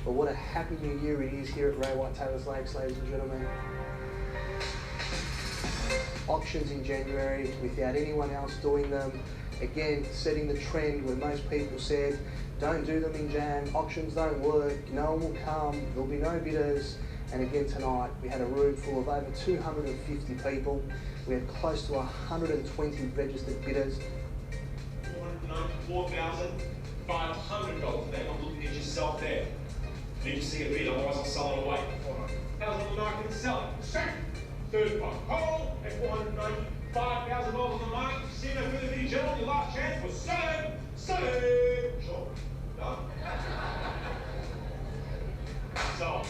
But what a happy new year it is here at Ray White Taylor's Lakes, ladies and gentlemen. Auctions in January without anyone else doing them. Again, setting the trend where most people said, don't do them in Jan, auctions don't work, no one will come, there'll be no bidders. And again tonight, we had a room full of over 250 people. We had close to 120 registered bidders. $494,500. Then I'm looking at yourself there. Need to see a bid, otherwise I'll sell it away. How's the market and sell it? Second, third one. Hold at $495,000 on the market. See no further bidding, gentlemen. Your last chance was sold. Sure. Done. So,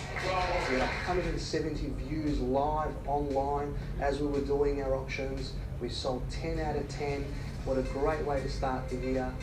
we had 170 views live online as we were doing our auctions. We sold 10 out of 10. What a great way to start the year.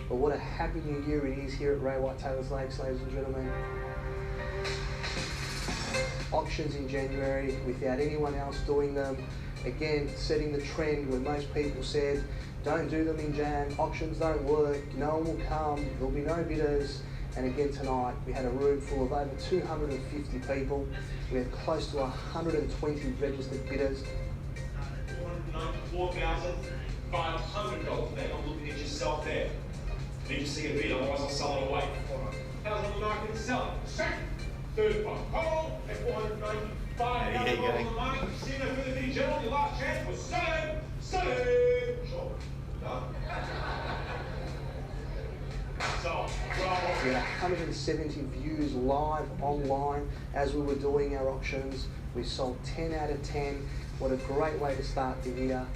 But what a happy new year it is here at Ray White Taylor's Lakes, ladies and gentlemen. Auctions in January without anyone else doing them. Again, setting the trend where most people said, don't do them in Jan, auctions don't work, no one will come, there'll be no bidders. And again tonight, we had a room full of over 250 people. We had close to 120 registered bidders. $494,500. Then I'm looking at yourself there. Need to see a bid, otherwise I'll sell it away. How's the market and sell it? Second, third one. Hold at $495,000 on the market. See no further bidding, gentlemen. Your last chance was sold. Sure. Done. So, we had 170 views live online as we were doing our auctions. We sold 10 out of 10. What a great way to start the year.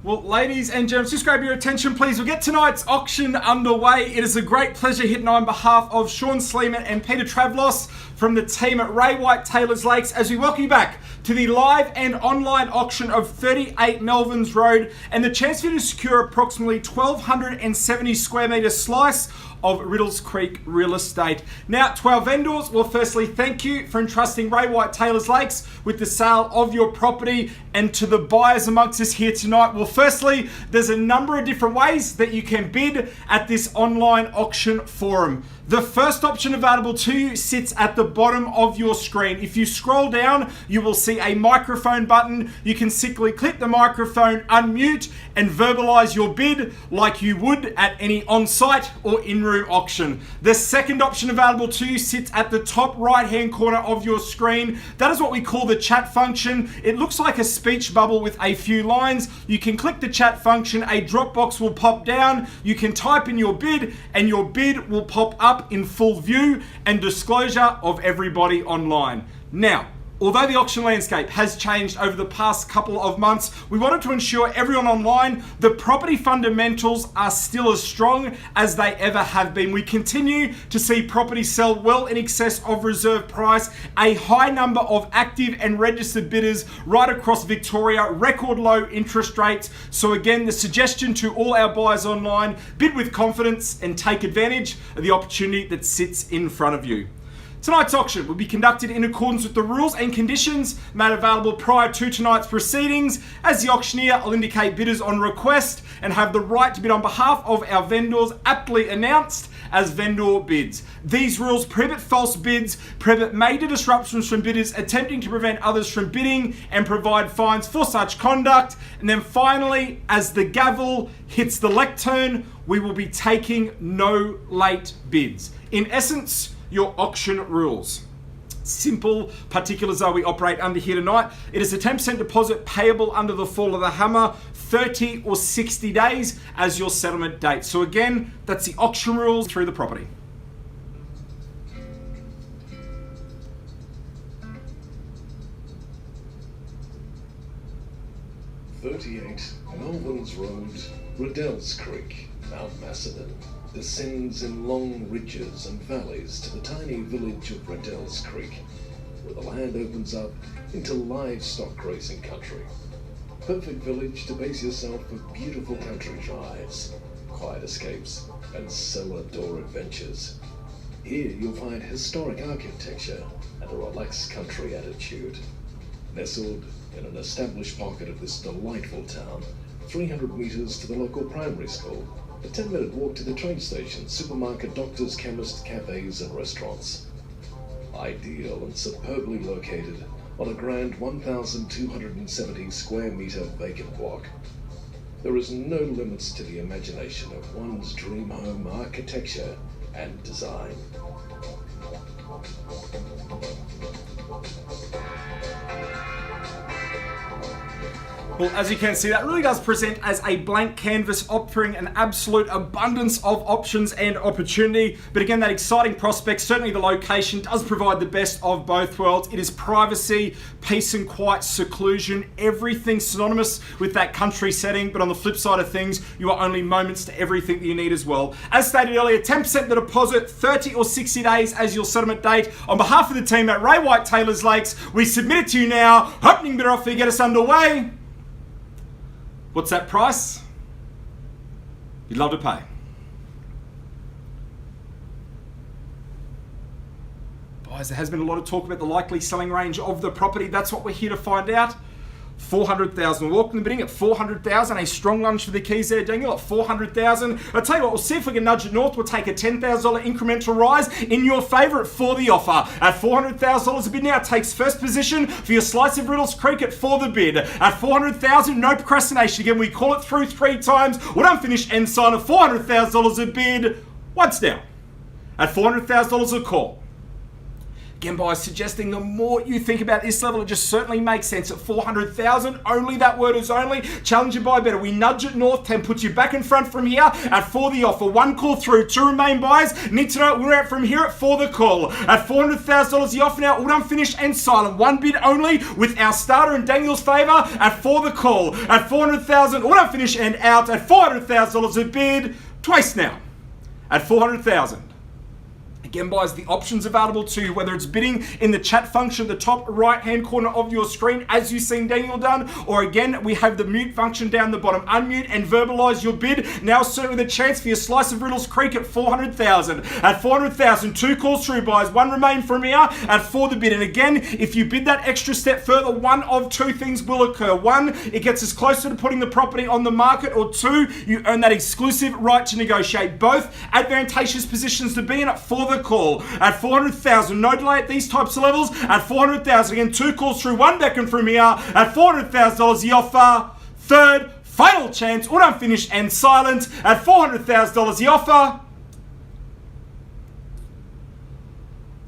Well, ladies and gentlemen, just grab your attention, please. We'll get tonight's auction underway. It is a great pleasure hitting on behalf of Sean Sleeman and Peter Travlos. from the team at Ray White Taylor's Lakes as we welcome you back to the live and online auction of 38 Melvins Road and the chance for you to secure approximately 1,270 square metre slice of Riddles Creek real estate. Now, to our vendors, well, firstly, thank you for entrusting Ray White Taylor's Lakes with the sale of your property. And to the buyers amongst us here tonight, well, firstly, there's a number of different ways that you can bid at this online auction forum. The first option available to you sits at the bottom of your screen. If you scroll down, you will see a microphone button. You can simply click the microphone, unmute, and verbalize your bid like you would at any on-site or in-room auction. The second option available to you sits at the top right-hand corner of your screen. That is what we call the chat function. It looks like a speech bubble with a few lines. You can click the chat function, a drop box will pop down. You can type in your bid, and your bid will pop up in full view and disclosure of everybody online. Now, although the auction landscape has changed over the past couple of months, we wanted to ensure everyone online, the property fundamentals are still as strong as they ever have been. We continue to see property sell well in excess of reserve price, a high number of active and registered bidders right across Victoria, record low interest rates. So again, the suggestion to all our buyers online, bid with confidence and take advantage of the opportunity that sits in front of you. Tonight's auction will be conducted in accordance with the rules and conditions made available prior to tonight's proceedings, as the auctioneer will indicate bidders on request and have the right to bid on behalf of our vendors aptly announced as vendor bids. These rules prohibit false bids, prohibit major disruptions from bidders attempting to prevent others from bidding, and provide fines for such conduct. And then finally, as the gavel hits the lectern, we will be taking no late bids. In essence, your auction rules. Simple particulars are we operate under here tonight. It is a 10% deposit payable under the fall of the hammer, 30 or 60 days as your settlement date. So again, that's the auction rules through the property. Melvins Road, Riddles Creek, Mount Macedon, descends in long ridges and valleys to the tiny village of Riddles Creek, where the land opens up into livestock grazing country. Perfect village to base yourself for beautiful country drives, quiet escapes, and cellar door adventures. Here you'll find historic architecture and a relaxed country attitude. Nestled in an established pocket of this delightful town, 300 metres to the local primary school, a 10-minute walk to the train station, supermarket, doctors, chemists, cafes and restaurants. Ideal and superbly located on a grand 1,270 square metre vacant block. There is no limits to the imagination of one's dream home architecture and design. Well, as you can see, that really does present as a blank canvas, offering an absolute abundance of options and opportunity. But again, that exciting prospect, certainly the location, does provide the best of both worlds. It is privacy, peace and quiet, seclusion, everything synonymous with that country setting. But on the flip side of things, you are only moments to everything that you need as well. As stated earlier, 10% the deposit, 30 or 60 days as your settlement date. On behalf of the team at Ray White Taylor's Lakes, we submit it to you now. Opening bidder offer, get us underway. What's that price you'd love to pay? Guys, there has been a lot of talk about the likely selling range of the property. That's what we're here to find out. 400,000. We're walking the bidding at 400,000. A strong lunge for the keys there, Daniel, at 400,000. I'll tell you what, we'll see if we can nudge it north. We'll take a $10,000 incremental rise in your favour for the offer. At $400,000 a bid now takes first position for your slice of Riddles Creek at for the bid. At 400,000, no procrastination. Again, we call it through 3 times. We'll unfinished end sign of $400,000 a bid. Once down. At $400,000 a call. Again, by suggesting the more you think about this level, it just certainly makes sense. At 400,000, only that word is only. Challenge you by better. We nudge it north, 10 puts you back in front from here at for the offer. 1 call through, 2 remain buyers. Need to know we're out from here at for the call. At $400,000 the offer now, all unfinished and silent. 1 bid only with our starter in Daniel's favour at for the call. At 400,000, all unfinished and out. At $400,000 a bid, twice now. At 400,000. Again, guys, the options available to you, whether it's bidding in the chat function at the top right-hand corner of your screen, as you've seen Daniel done, or again, we have the mute function down the bottom. Unmute and verbalize your bid. Now, certainly the chance for your slice of Riddles Creek at 400,000. At 400,000, 2 calls through, buys. 1 remain from here at 4 the bid. And again, if you bid that extra step further, one of 2 things will occur. 1, it gets us closer to putting the property on the market, or 2, you earn that exclusive right to negotiate. Both advantageous positions to be in at 4 the call. At 400,000, no delay at these types of levels. At 400,000, again, 2 calls through, 1 beckon from here. At $400,000, the offer. Third, final chance, all unfinished and silent. At $400,000, the offer.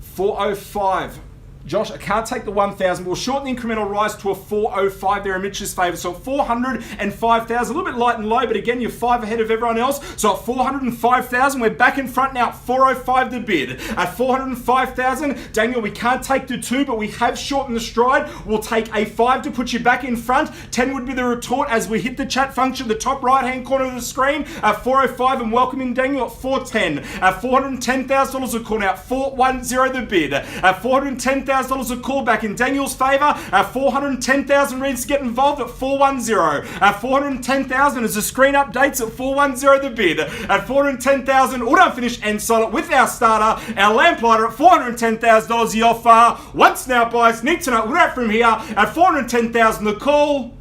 405. Josh, I can't take the 1,000. We'll shorten the incremental rise to a 405 there in Mitch's favour. So at 405,000, a little bit light and low, but again, you're 5 ahead of everyone else. So at 405,000, we're back in front now at 405 the bid. At 405,000, Daniel, we can't take the 2, but we have shortened the stride. We'll take a 5 to put you back in front. 10 would be the retort as we hit the chat function, the top right-hand corner of the screen at 405, and welcoming Daniel at 410. At $410,000 a call now at 410 the bid. At $410,000 a call back in Daniel's favour. At 410,000 reads to get involved at 410. At 410,000 as the screen updates at 410 the bid. At 410,000, auto finish and silent with our starter, our lamplighter at $410,000 the offer. Once now, buyers need to know we're at from here at 410,000 the call.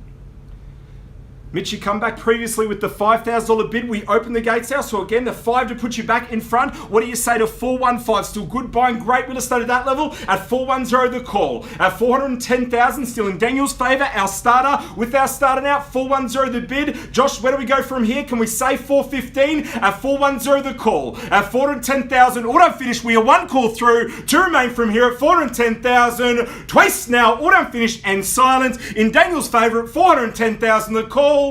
Mitchie come back previously with the $5,000 bid. We open the gates now. So again, the 5 to put you back in front. What do you say to 415? Still good buying, great real estate at that level. At 410 the call. At 410,000, still in Daniel's favour. Our starter with our starter now. 410 the bid. Josh, where do we go from here? Can we say 415? At 410 the call. At 410,000, auto finish. We are 1 call through. 2 remain from here at 410,000. Twice now, auto finish and silent in Daniel's favour at 410,000 the call.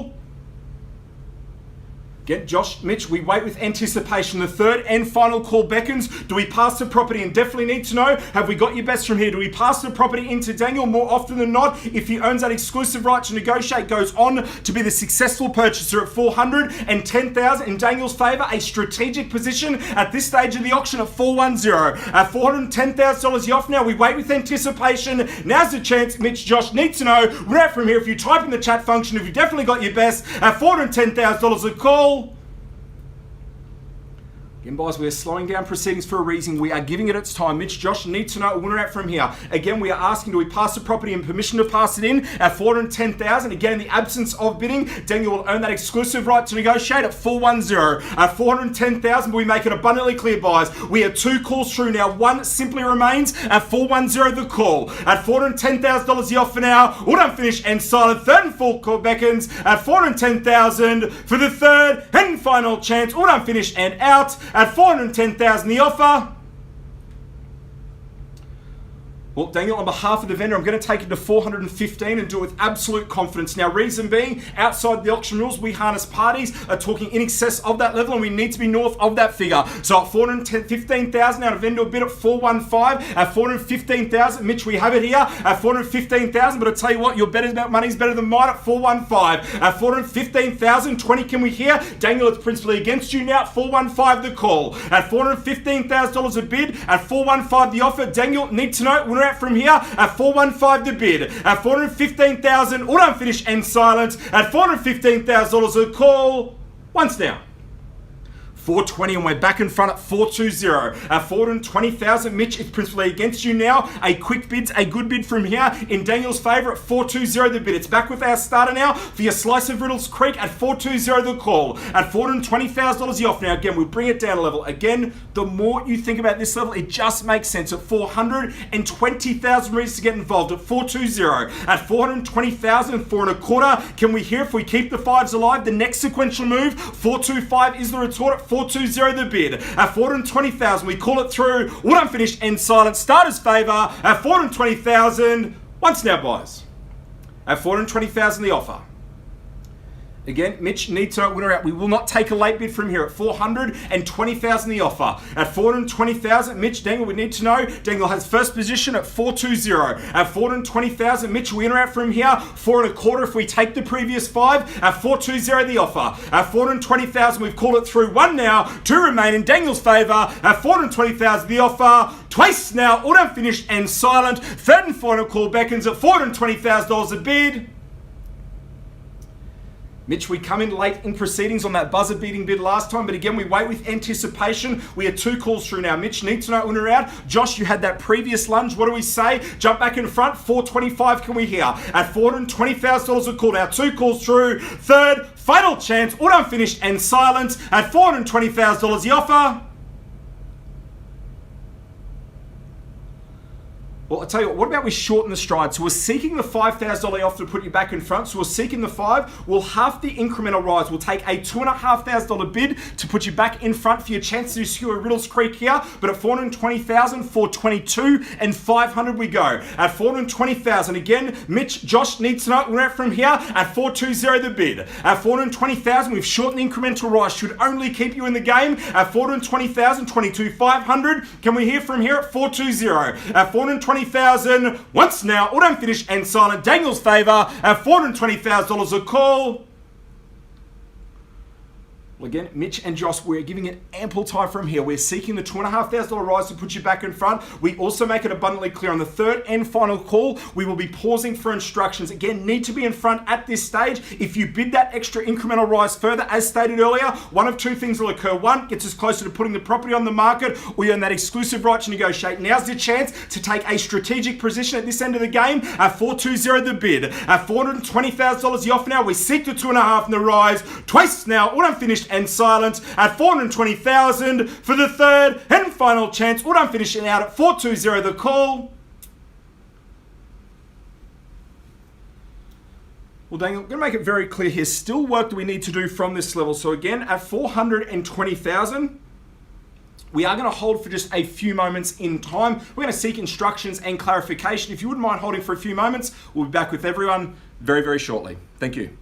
Get Josh, Mitch, we wait with anticipation. The third and final call beckons. Do we pass the property? And definitely need to know, have we got your best from here? Do we pass the property into Daniel? More often than not, if he owns that exclusive right to negotiate, goes on to be the successful purchaser at 410,000 in Daniel's favour. A strategic position at this stage of the auction at 410. At $410,000 off now. We wait with anticipation. Now's the chance. Mitch, Josh, need to know. We're out from here. If you type in the chat function, if you definitely got your best at $410,000 a call. Again, guys, we are slowing down proceedings for a reason. We are giving it its time. Mitch, Josh, need to know we're out from here. Again, we are asking, do we pass the property and permission to pass it in at 410,000? Again, in the absence of bidding, Daniel will earn that exclusive right to negotiate at 410. At 410,000, but we make it abundantly clear, buys. We have 2 calls through now. 1 simply remains at 410 the call. At $410,000 the offer now. Auto finish and silent. Third and fourth call beckons at 410,000 for the third and final chance. Auto finish and out. At 410,000 the offer. Well, Daniel, on behalf of the vendor, I'm going to take it to 415 and do it with absolute confidence. Now, reason being, outside the auction rules, we harness parties are talking in excess of that level, and we need to be north of that figure. So at 415,000, out of vendor bid at 415. At 415,000, Mitch, we have it here at 415,000. But I tell you what, your money's better than mine at 415. At 415,000, 20 can we hear? Daniel, it's principally against you now at 415 the call. At $415,000 a bid. At 415 the offer. Daniel, need to know, we're out from here at 415 the bid. At 415,000, auto finish and silent. At $415,000 a call. Once now. 420 and we're back in front at 420. At 420,000, Mitch, it's principally against you now. A quick bid, a good bid from here in Daniel's favour at 420 the bid. It's back with our starter now for your slice of Riddles Creek at 420 the call. At $420,000 the off now. Again, we bring it down a level. Again, the more you think about this level, it just makes sense. At 420,000 reasons to get involved at 420. At 420,000, 4.25. Can we hear if we keep the 5s alive? The next sequential move, 425 is the retort at 420 the bid. At 420,000, we call it through. Auto finish and silent. Starter's favour at 420,000. Once now, buys. At 420,000 the offer. Again, Mitch needs to winner out. We will not take a late bid from here at 420,000 the offer. At 420,000, Mitch Dangle, we need to know. Dangle has first position at 420. At 420,000, Mitch winner out from here. 4.25 if we take the previous 5. At 420 the offer. At 420,000, we've called it through. 1 now, 2 remain in Dangle's favour. At 420,000 the offer. Twice now, all done, finished and silent. Third and final call beckons at $420,000 a bid. Mitch, we come in late in proceedings on that buzzer-beating bid last time, but again, we wait with anticipation. We are 2 calls through now. Mitch needs to know when we're out. Josh, you had that previous lunge. What do we say? Jump back in front. 425 can we hear? At $420,000 a call now. 2 calls through. Third, final chance. All done, finished and silent. At $420,000 the offer. Well, I'll tell you what about we shorten the stride? So we're seeking the $5,000 offer to put you back in front. So we're seeking the 5. We'll half the incremental rise. We'll take a $2,500 bid to put you back in front for your chance to secure Riddles Creek here. But at 420,000, 422 and 500 we go. At 420,000 again, Mitch, Josh needs to know we're out from here. At 420 the bid. At 420,000, we've shortened the incremental rise. Should only keep you in the game. At 420,000, 22,500. Can we hear from here at 420? At 420,000, once now, all done, finished and silent. Dangle's favour at $420,000 a call. Well, again, Mitch and Josh, we're giving it ample time from here. We're seeking the $2,500 rise to put you back in front. We also make it abundantly clear on the third and final call, we will be pausing for instructions. Again, need to be in front at this stage. If you bid that extra incremental rise further, as stated earlier, one of 2 things will occur. 1, gets us closer to putting the property on the market, or you earn that exclusive right to negotiate. Now's the chance to take a strategic position at this end of the game. At 420 the bid. At $420,000 the offer now. We seek the 2.5 in the rise. Twice now, all done, finished and silent at 420,000 for the third and final chance. All done, finishing out at 420 the call. Well, Daniel, I'm going to make it very clear here. Still work that we need to do from this level. So again, at 420,000, we are going to hold for just a few moments in time. We're going to seek instructions and clarification. If you wouldn't mind holding for a few moments, we'll be back with everyone very, very shortly. Thank you.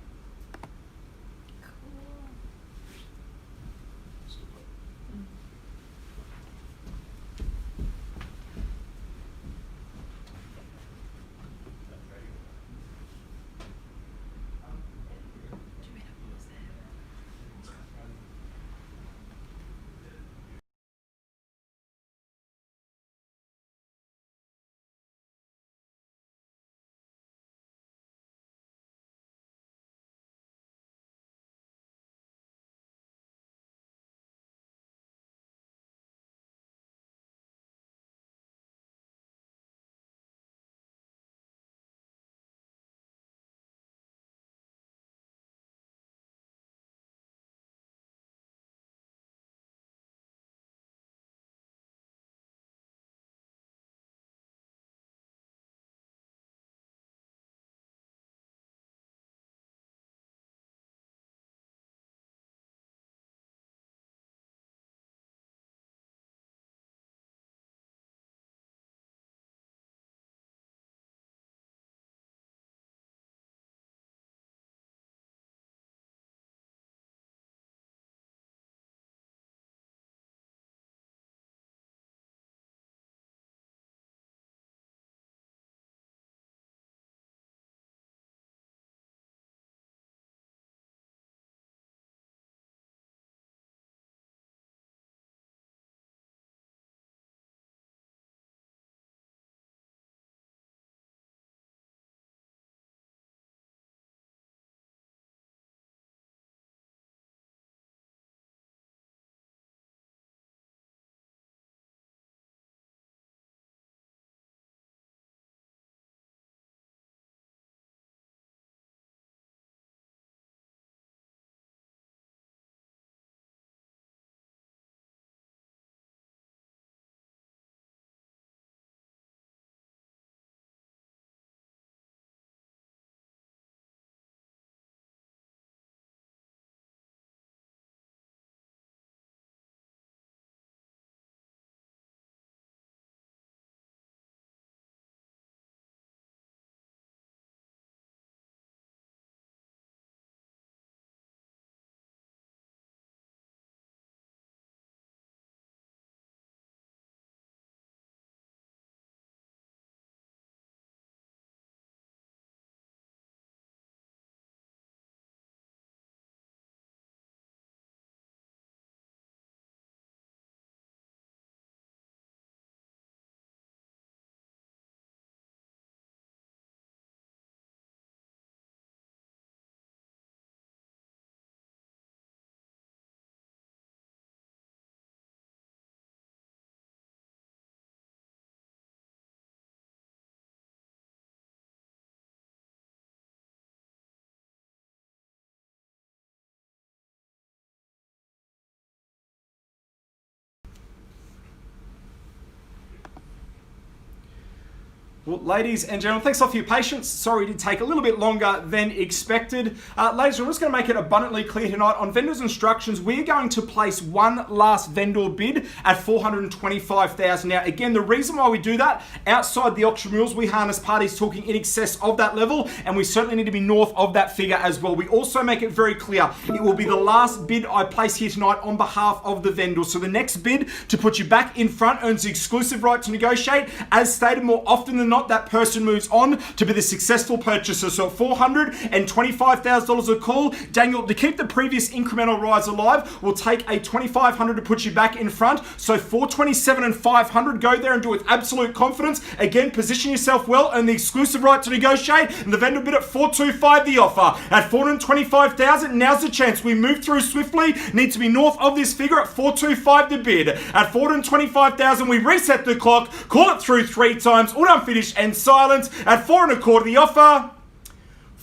Well, ladies and gentlemen, thanks a lot for your patience. Sorry it did take a little bit longer than expected. Ladies, I'm just going to make it abundantly clear tonight. On vendor's instructions, we're going to place one last vendor bid at $425,000. Now, again, the reason why we do that, outside the auction rules, we harness parties talking in excess of that level, and we certainly need to be north of that figure as well. We also make it very clear, it will be the last bid I place here tonight on behalf of the vendor. So the next bid to put you back in front earns the exclusive right to negotiate. As stated, more often than not, that person moves on to be the successful purchaser. So at $425,000 a call, Daniel, to keep the previous incremental rise alive, we'll take a $2,500 to put you back in front. So $427,000 and $500, go there and do it with absolute confidence. Again, position yourself well, earn the exclusive right to negotiate, and the vendor bid at $425,000 the offer. At $425,000, now's the chance. We move through swiftly, need to be north of this figure at $425,000 the bid. At $425,000, we reset the clock, call it through 3 times, all done, finished, and silence. At $425,000 the offer.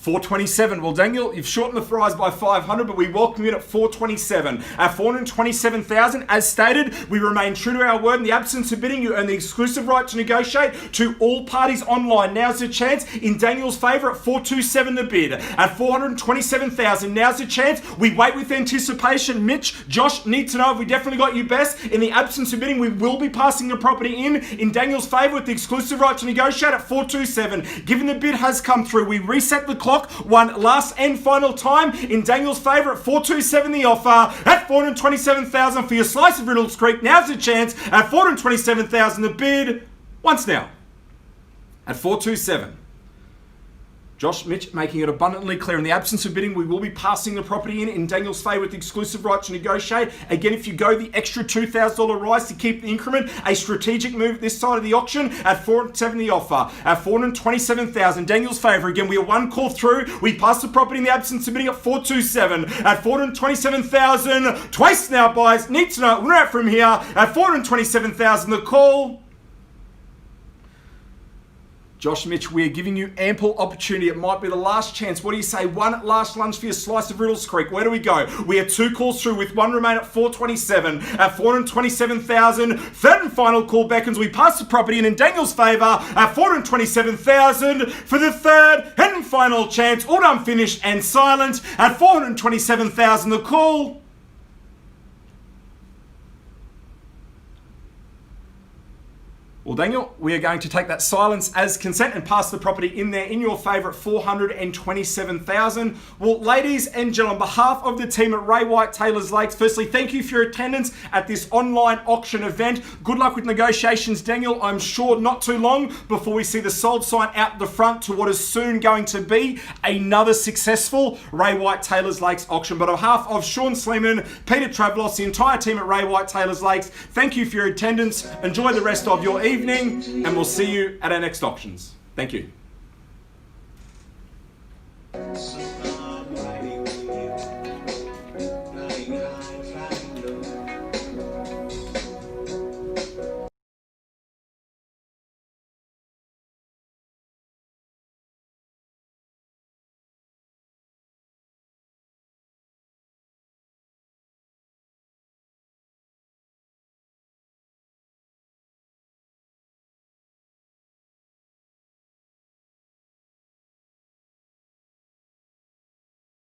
$427,000. Well, Daniel, you've shortened the rise by $500, but we welcome you in at $427,000. At $427,000, as stated, we remain true to our word. In the absence of bidding, you earn the exclusive right to negotiate to all parties online. Now's the chance in Daniel's favour at $427,000 the bid. At $427,000, now's the chance. We wait with anticipation. Mitch, Josh, need to know if we definitely got you best. In the absence of bidding, we will be passing the property in Daniel's favour with the exclusive right to negotiate at $427,000. Given the bid has come through, we reset the clock one last and final time in Daniel's favour at $427,000 the offer. At $427,000 for your slice of Riddles Creek. Now's the chance at $427,000 the bid. Once now at $427,000. Josh, Mitch, making it abundantly clear, in the absence of bidding, we will be passing the property in Daniel's favour with the exclusive right to negotiate. Again, if you go the extra $2,000 rise to keep the increment, a strategic move at this side of the auction at $427,000 the offer. At $427,000, Daniel's favour. Again, we are one call through. We pass the property in the absence of bidding at $427,000. At $427,000, twice now, buyers. Need to know, we're out from here. At $427,000, the call. Josh, Mitch, we're giving you ample opportunity. It might be the last chance. What do you say? One last lunge for your slice of Riddles Creek. Where do we go? We have 2 calls through with 1 remain at $427,000. At $427,000, third and final call beckons. We pass the property in Daniel's favour at $427,000 for the third and final chance. All done, finished, and silent. At $427,000, the call. Well, Daniel, we are going to take that silence as consent and pass the property in there in your favour at $427,000. Well, ladies and gentlemen, on behalf of the team at Ray White Taylor's Lakes, firstly, thank you for your attendance at this online auction event. Good luck with negotiations, Daniel. I'm sure not too long before we see the sold sign out the front to what is soon going to be another successful Ray White Taylor's Lakes auction. But on behalf of Sean Sleeman, Peter Travelos, the entire team at Ray White Taylor's Lakes, thank you for your attendance. Enjoy the rest of your evening, and we'll see you at our next auctions. Thank you.